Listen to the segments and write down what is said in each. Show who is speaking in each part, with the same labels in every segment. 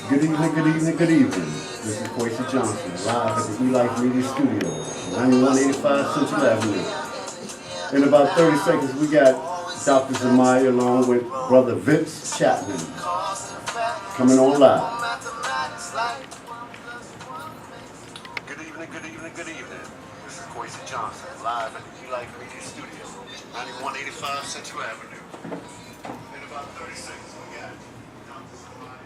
Speaker 1: Good evening, good evening, good evening. This is Quincy Johnson, live at the E-Life Media Studio, 9185 Central Avenue. In about 30 seconds, we got Dr. Zamaya along with Brother Vince Chapman coming on live. Good evening, good evening, good evening. This is Quincy Johnson, live at the E-Life Media Studio, 9185 Central Avenue. In about 30 seconds, we got Dr. Zamaya.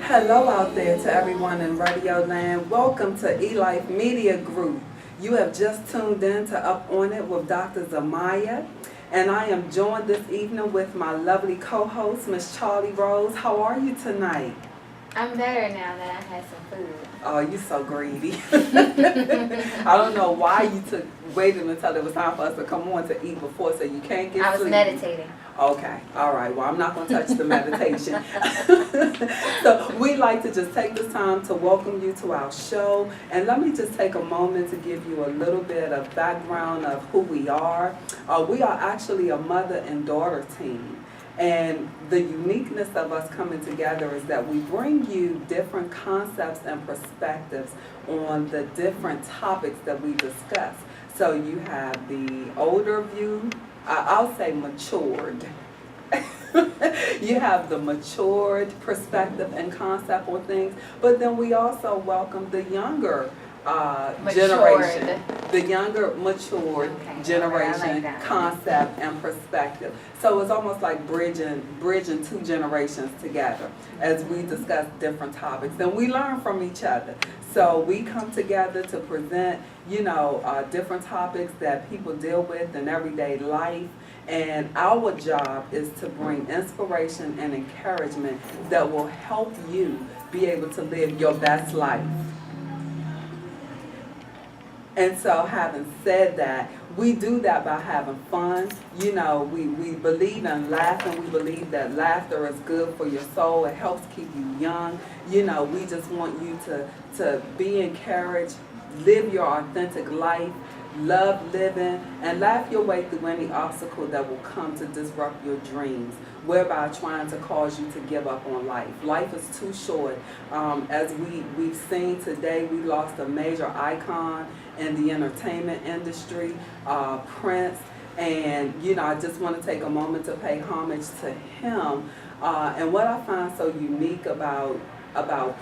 Speaker 2: Hello out there to everyone in Radio Land. Welcome to E-Life Media Group. You have just tuned in to Up On It with Dr. Zamaya. And I am joined this evening with my lovely co-host, Miss Charlie Rose. How are you tonight?
Speaker 3: I'm better now that I had some food.
Speaker 2: Oh, you're so greedy. I don't know why you waited until it was time for us to come on to eat before, so you can't get
Speaker 3: I was
Speaker 2: sleepy.
Speaker 3: meditating.
Speaker 2: Okay, all right. Well, I'm not going to touch the meditation. So we'd like to just take this time to welcome you to our show. And let me just take a moment to give you a little bit of background of who we are. We are actually a mother and daughter team. And the uniqueness of us coming together is that we bring you different concepts and perspectives on the different topics that we discuss. So you have the older view, I'll say matured. You have the matured perspective and concept on things, but then we also welcome the younger generation, the younger matured generation,
Speaker 3: I like that
Speaker 2: concept and perspective. So it's almost like bridging two generations together as we discuss different topics and we learn from each other. So we come together to present, different topics that people deal with in everyday life. And our job is to bring inspiration and encouragement that will help you be able to live your best life. And so having said that, we do that by having fun. We believe in laughing. We believe that laughter is good for your soul. It helps keep you young. We just want you to be encouraged, live your authentic life, love living, and laugh your way through any obstacle that will come to disrupt your dreams, whereby trying to cause you to give up on life. Life is too short. As we've seen today, we lost a major icon in the entertainment industry, Prince, and I just want to take a moment to pay homage to him. And what I find so unique about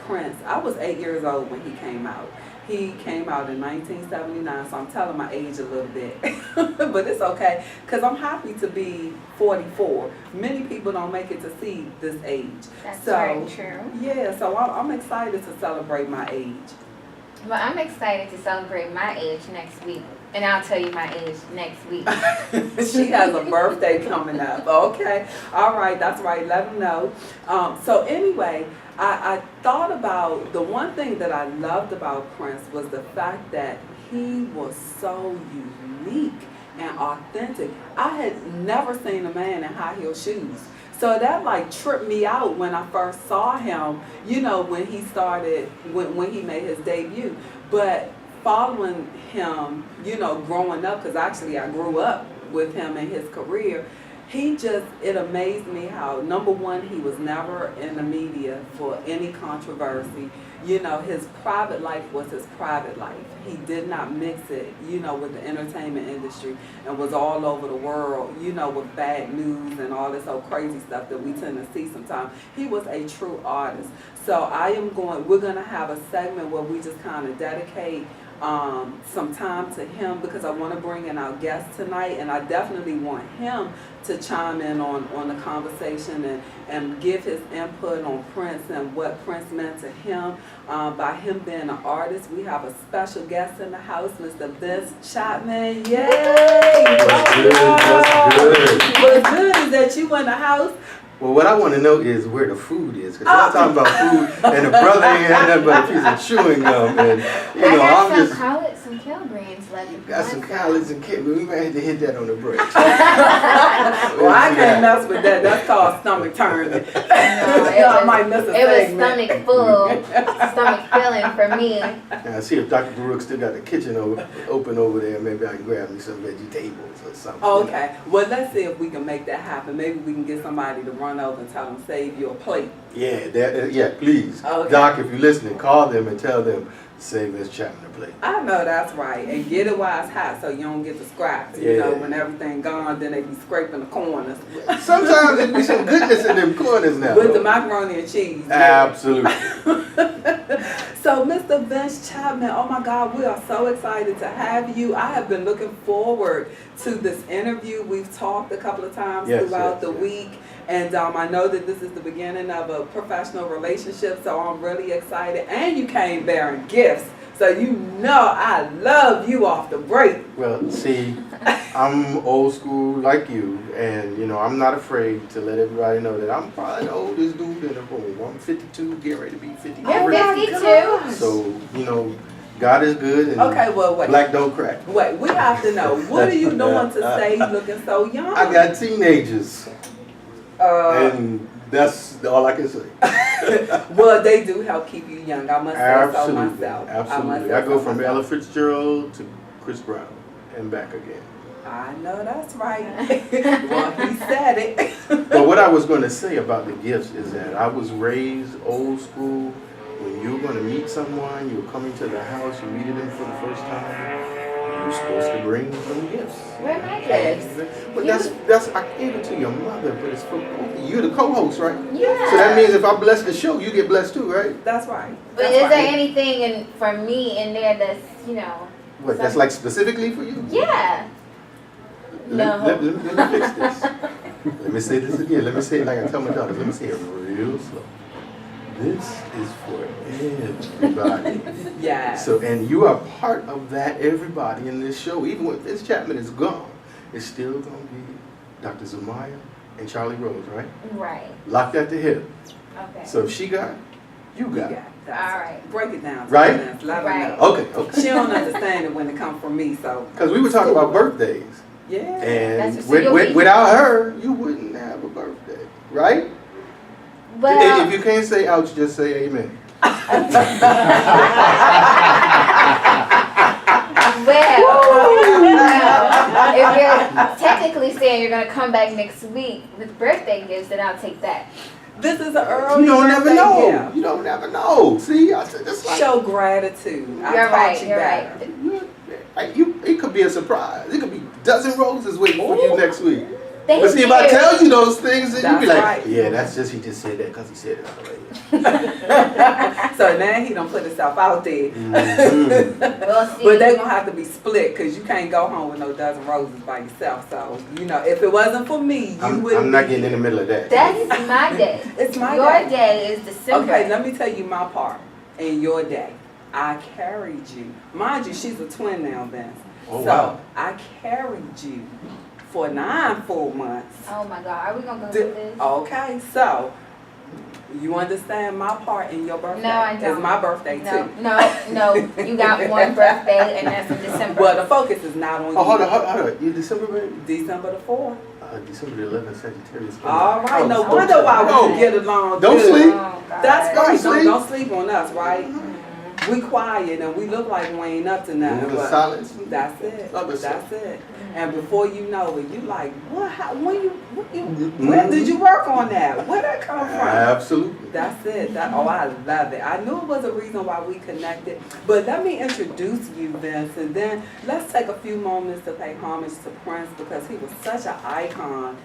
Speaker 2: Prince, I was 8 years old when he came out. He came out in 1979, so I'm telling my age a little bit. But it's okay, because I'm happy to be 44. Many people don't make it to see this age.
Speaker 3: That's very true.
Speaker 2: Yeah, so I'm excited to celebrate my age.
Speaker 3: Well, I'm excited to celebrate my age next week. And I'll tell you my age next week.
Speaker 2: She has a birthday coming up. Okay. All right. That's right. Let them know. So anyway, I thought about the one thing that I loved about Prince was the fact that he was so unique and authentic. I had never seen a man in high heel shoes. So that tripped me out when I first saw him, when he started, when he made his debut. But following him, growing up, because actually I grew up with him in his career, it amazed me how, number one, he was never in the media for any controversy. His private life was his private life. He did not mix it, with the entertainment industry and was all over the world, with bad news and all this old crazy stuff that we tend to see sometimes. He was a true artist. So we're going to have a segment where we just kind of dedicate some time to him, because I want to bring in our guest tonight, and I definitely want him to chime in on the conversation and give his input on Prince and what Prince meant to him. By him being an artist, we have a special guest in the house, Mr. Vince Chapman. Yay!
Speaker 1: What's good?
Speaker 2: What's good is that you in the house.
Speaker 4: Well, what I want to know is where the food is, because I'm talking about food, and the brother ain't had nothing but a piece of chewing gum, and you know,
Speaker 3: I got
Speaker 4: I'm
Speaker 3: some
Speaker 4: just
Speaker 3: collards, some kale greens left.
Speaker 4: got some collards and kale. We might have to hit that on the break.
Speaker 2: Well, I can't mess with that. That's called stomach turning. I might miss a
Speaker 3: It was
Speaker 2: segment.
Speaker 3: stomach full, stomach filling for me.
Speaker 4: Now, see if Dr. Baruch still got the kitchen open over there. Maybe I can grab me some vegetables or something.
Speaker 2: Okay. Well, let's see if we can make that happen. Maybe we can get somebody to run over and tell them save you a plate.
Speaker 4: Yeah, please.
Speaker 2: Okay.
Speaker 4: Doc, if you're listening, call them and tell them save Vince Chapman a plate.
Speaker 2: I know that's right. And get it while it's hot so you don't get the scraps. You know, when everything gone, then they be scraping the corners.
Speaker 4: Sometimes there be some goodness in them corners now.
Speaker 2: With the macaroni and cheese.
Speaker 4: Absolutely.
Speaker 2: So, Mr. Vince Chapman, oh my God, we are so excited to have you. I have been looking forward to this interview. We've talked a couple of times throughout the week. And I know that this is the beginning of a professional relationship, so I'm really excited. And you came bearing gifts, so you know I love you off the break.
Speaker 4: Well, see, I'm old school like you, and you know, I'm not afraid to let everybody know that I'm probably the oldest dude in the room. I'm 52, getting ready to be 53.
Speaker 3: You're 52?
Speaker 4: So, you know, God is good, and
Speaker 2: okay, well, wait.
Speaker 4: black don't crack.
Speaker 2: Wait, we have to know, what are you doing to stay looking so young?
Speaker 4: I got teenagers. And that's all I can say.
Speaker 2: Well, they do help keep you young. I must say so myself.
Speaker 4: Absolutely. I go from Ella Fitzgerald to Chris Brown and back again.
Speaker 2: I know that's right. Well, he said it.
Speaker 4: But what I was going to say about the gifts is that I was raised old school. When you're going to meet someone, you're coming to the house, you meet them for the first time, you're supposed to bring some gifts.
Speaker 3: Where are my gifts?
Speaker 4: But that's I gave it to your mother, but it's for both. You're the co-host, right?
Speaker 3: Yeah.
Speaker 4: So that means if I bless the show, you get blessed too, right?
Speaker 2: That's right.
Speaker 3: But is there anything for me in there that's, you know?
Speaker 4: What, that's like specifically for you?
Speaker 3: Yeah.
Speaker 4: Let me fix this. Let me say this again. Let me say it like I tell my daughters. Let me say it real slow. This is for everybody.
Speaker 2: Yeah.
Speaker 4: So, and you are part of that, everybody in this show. Even when Vince Chapman is gone, it's still going to be Dr. Zamaya and Charlie Rose, right?
Speaker 3: Right.
Speaker 4: Locked at the hip.
Speaker 3: Okay.
Speaker 4: So if she got it, you got it.
Speaker 2: All
Speaker 3: right.
Speaker 2: Break it down.
Speaker 4: Right?
Speaker 2: Let her
Speaker 3: Right.
Speaker 2: know.
Speaker 4: Okay.
Speaker 2: She don't understand it when it comes from me, so.
Speaker 4: Because we were talking about birthdays.
Speaker 2: Yeah.
Speaker 4: And
Speaker 3: So you'll be-
Speaker 4: without her, you wouldn't have a birthday, right?
Speaker 3: Well,
Speaker 4: If you can't say ouch, just say amen.
Speaker 3: if you're technically saying you're going to come back next week with birthday gifts, then I'll take that.
Speaker 2: This is an early
Speaker 4: You don't never
Speaker 2: birthday
Speaker 4: know.
Speaker 2: gift.
Speaker 4: You don't never know. See, I said that's like
Speaker 2: Show gratitude. I
Speaker 3: You're
Speaker 2: taught
Speaker 3: right.
Speaker 2: you
Speaker 3: You're
Speaker 2: better.
Speaker 3: right.
Speaker 4: it could be a surprise. It could be dozen roses waiting for you next week.
Speaker 3: Thank
Speaker 4: But see, if I tell you those things, then you be
Speaker 2: That's
Speaker 4: like,
Speaker 2: right.
Speaker 4: yeah, that's just he just said that because he said it already.
Speaker 2: So now he don't put himself out there.
Speaker 3: We'll see.
Speaker 2: But they're going to have to be split because you can't go home with no dozen roses by yourself. So, you know, if it wasn't for me, you wouldn't.
Speaker 4: I'm not getting in the middle of that.
Speaker 3: That's my day.
Speaker 2: It's my
Speaker 3: Your
Speaker 2: day.
Speaker 3: day is December.
Speaker 2: Okay, let me tell you my part in your day. I carried you. Mind you, she's a twin now, Vince.
Speaker 4: Oh,
Speaker 2: so
Speaker 4: wow.
Speaker 2: I carried you for 9 full months.
Speaker 3: Oh my God, are we going to go with this?
Speaker 2: Okay, so you understand my part in your birthday?
Speaker 3: No, I don't.
Speaker 2: It's my birthday
Speaker 3: No,
Speaker 2: too.
Speaker 3: no, you got one birthday and that's in December.
Speaker 2: Well, the focus is not on you.
Speaker 4: Oh, hold on. You December, baby?
Speaker 2: December the 4th.
Speaker 4: December the 11th, Sagittarius.
Speaker 2: All right,
Speaker 4: Oh,
Speaker 2: no
Speaker 4: oh,
Speaker 2: wonder why we
Speaker 4: oh.
Speaker 2: can get along
Speaker 4: Don't
Speaker 2: good.
Speaker 4: sleep.
Speaker 3: Oh, God.
Speaker 2: That's right.
Speaker 4: Don't sleep.
Speaker 2: Don't sleep on us, right? We quiet and we look like we ain't up to nothing. But
Speaker 4: Silence.
Speaker 2: that's it.
Speaker 4: Love it.
Speaker 2: That's it. And before you know it, you like, what? How, where did you work on that? Where did that come from?
Speaker 4: Absolutely.
Speaker 2: That's it. I love it. I knew it was a reason why we connected. But let me introduce you, Vince, and then let's take a few moments to pay homage to Prince because he was such an icon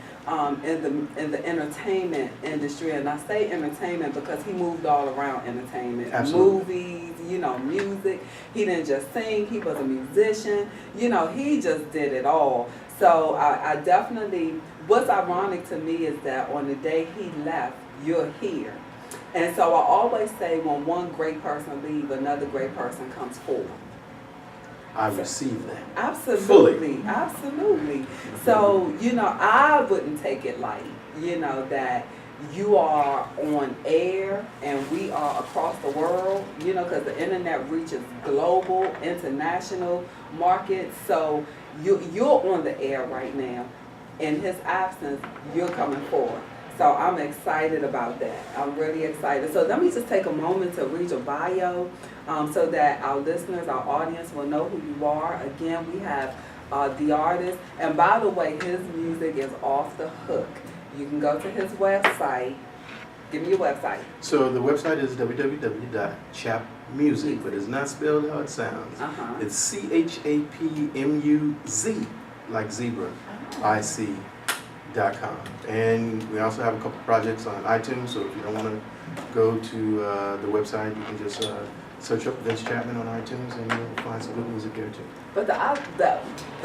Speaker 2: in the entertainment industry. And I say entertainment because he moved all around entertainment.
Speaker 4: Absolutely.
Speaker 2: Movies, you know, music. He didn't just sing, he was a musician. You know, he just did it all. So I definitely, what's ironic to me is that on the day he left, you're here. And so I always say when one great person leaves, another great person comes forward.
Speaker 4: I receive that.
Speaker 2: Absolutely,
Speaker 4: Fully.
Speaker 2: absolutely. So, you know, I wouldn't take it light, you know, that you are on air and we are across the world, you know, because the internet reaches global, international markets. So you're on the air right now. In his absence, you're coming forward. So I'm excited about that. I'm really excited. So let me just take a moment to read your bio so that our listeners, our audience will know who you are. Again, we have the artist. And by the way, his music is off the hook. You can go to his website. Give me your website.
Speaker 4: So the website is www.chapmuz, but it's not spelled how it sounds. It's CHAPMUZ, like zebra, IC.com. And we also have a couple projects on iTunes, so if you don't want to go to the website, you can just search up Vince Chapman on iTunes and you'll find some good music there too.
Speaker 2: But the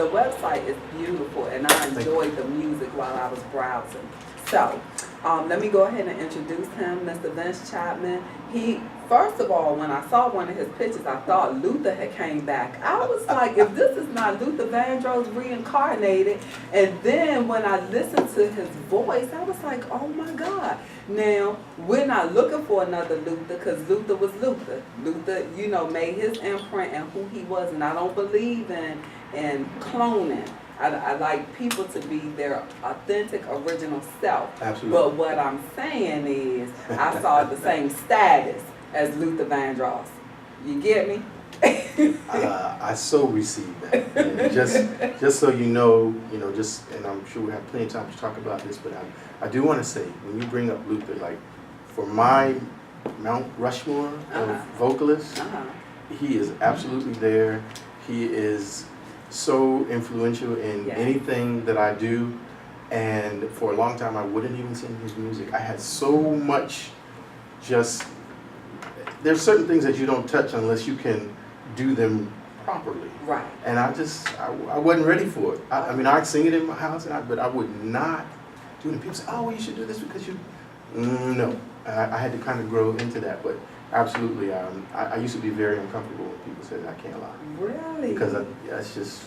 Speaker 2: website is beautiful, and I enjoyed the music while I was browsing. So let me go ahead and introduce him, Mr. Vince Chapman. He, first of all, when I saw one of his pictures, I thought Luther had came back. I was like, if this is not Luther Vandross reincarnated, and then when I listened to his voice, I was like, oh my God. Now, we're not looking for another Luther, because Luther was Luther. Luther, you know, made his imprint and who he was, and I don't believe in cloning. I like people to be their authentic, original self.
Speaker 4: Absolutely.
Speaker 2: But what I'm saying is, I saw the same status as Luther Vandross. You get me?
Speaker 4: I so received that. And just so you know, just, and I'm sure we have plenty of time to talk about this, but I do want to say, when you bring up Luther, like, for my Mount Rushmore of vocalists, he is absolutely there. He is so influential in anything that I do, and for a long time I wouldn't even sing his music. I had so much there's certain things that you don't touch unless you can do them properly.
Speaker 2: Right.
Speaker 4: And I wasn't ready for it. I mean, I'd sing it in my house, but I would not do it. And people say, oh, well, you should do this because you... No. I had to kind of grow into that, but absolutely, I used to be very uncomfortable when people said I can't lie.
Speaker 2: Really?
Speaker 4: Because that's just...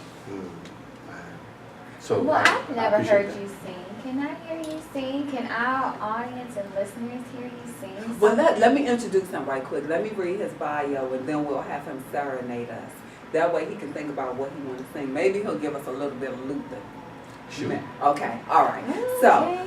Speaker 4: So
Speaker 3: well, I've never heard
Speaker 4: that.
Speaker 3: you sing. Can I hear you sing? Can our audience and listeners hear you sing?
Speaker 2: Well, let me introduce him right quick. Let me read his bio, and then we'll have him serenade us. That way he can think about what he wants to sing. Maybe he'll give us a little bit of Luther.
Speaker 4: Sure.
Speaker 2: Okay, all right. So,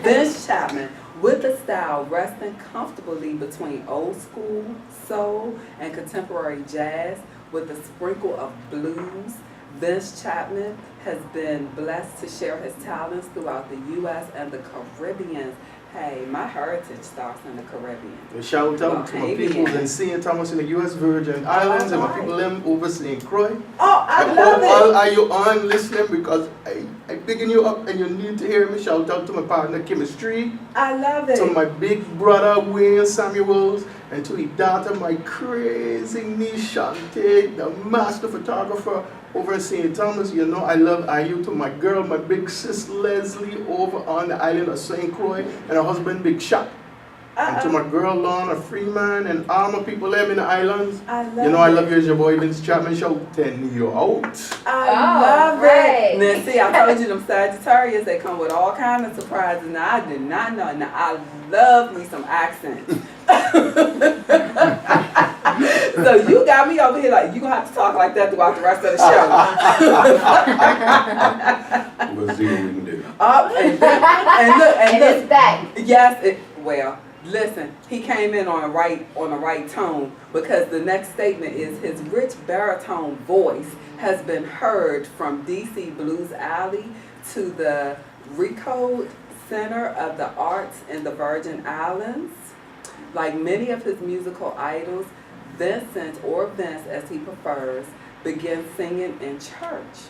Speaker 2: Vince Chapman, with a style resting comfortably between old school, soul, and contemporary jazz with a sprinkle of blues, Vince Chapman has been blessed to share his talents throughout the U.S. and the Caribbean. Hey, my heritage starts in the Caribbean.
Speaker 4: Shout out to my people in St. Thomas in the U.S. Virgin Islands and my people them over St. Croix.
Speaker 2: Oh, I love it.
Speaker 4: All are you on listening because I picking you up and you need to hear me. Shout out to my partner Chemistry.
Speaker 2: I love it.
Speaker 4: To my big brother Wayne Samuels and to his daughter, my crazy niece Shante, the master photographer over in St. Thomas. You know I love IU. To my girl, my big sis Leslie over on the island of St. Croix and her husband Big Shot. And to my girl Lorna Freeman and all my people them in the islands.
Speaker 2: I love
Speaker 4: I love you as your boy Vince Chapman show 10 you out.
Speaker 2: I love it. Now see, I told you them Sagittarius, they come with all kinds of surprises. Now I did not know. Now I love me some accents. So you got me over here like, you gonna have to talk like that throughout the rest of the show.
Speaker 4: We'll see what we can do.
Speaker 2: And look,
Speaker 3: it's back.
Speaker 2: Yes, well, listen, he came in on the right tone, because the next statement is his rich baritone voice has been heard from DC Blues Alley to the Recode Center of the Arts in the Virgin Islands. Like many of his musical idols, Vincent, or Vince as he prefers, began singing in church.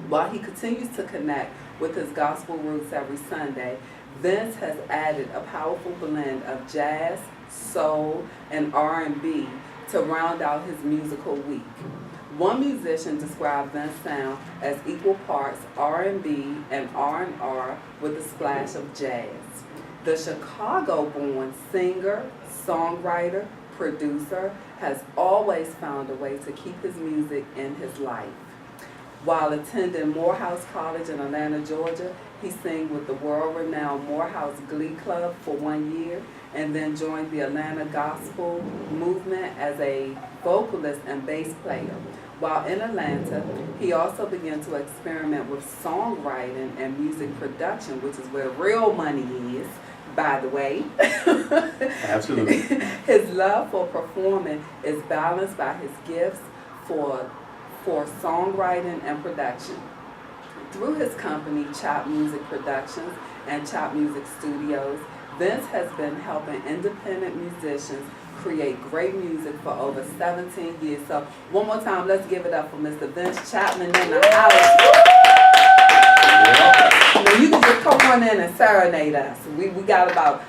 Speaker 2: While he continues to connect with his gospel roots every Sunday, Vince has added a powerful blend of jazz, soul, and R&B to round out his musical week. One musician described Vince's sound as equal parts R&B and R&R with a splash of jazz. The Chicago-born singer, songwriter, producer has always found a way to keep his music in his life. While attending Morehouse College in Atlanta, Georgia, he sang with the world-renowned Morehouse Glee Club for 1 year and then joined the Atlanta gospel movement as a vocalist and bass player. While in Atlanta, he also began to experiment with songwriting and music production, which is where real money is, by the way.
Speaker 4: Absolutely.
Speaker 2: His love for performing is balanced by his gifts for songwriting and production. Through his company, Chop Music Productions and Chop Music Studios, Vince has been helping independent musicians create great music for over 17 years. So one more time, let's give it up for Mr. Vince Chapman in the house. Now you can just come on in and serenade us. We got about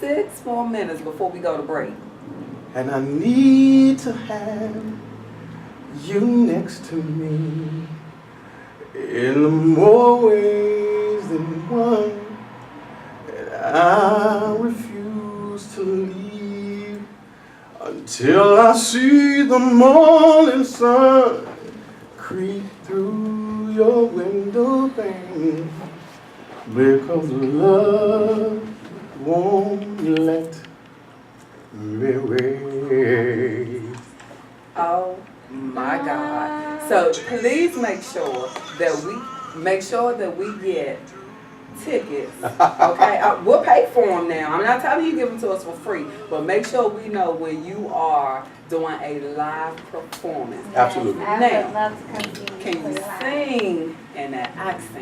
Speaker 2: 6 more minutes before we go to break.
Speaker 4: And I need to have you next to me in more ways than one. And I refuse to leave until I see the morning sun creep through your window pane, because love won't let me wait.
Speaker 2: Oh my God. So please make sure that we get tickets. Okay, we'll pay for them now. I'm not telling you give them to us for free, but make sure we know when you are doing a live performance.
Speaker 4: Absolutely.
Speaker 3: I would love to come see you
Speaker 2: Can you
Speaker 3: play live.
Speaker 2: sing in that accent?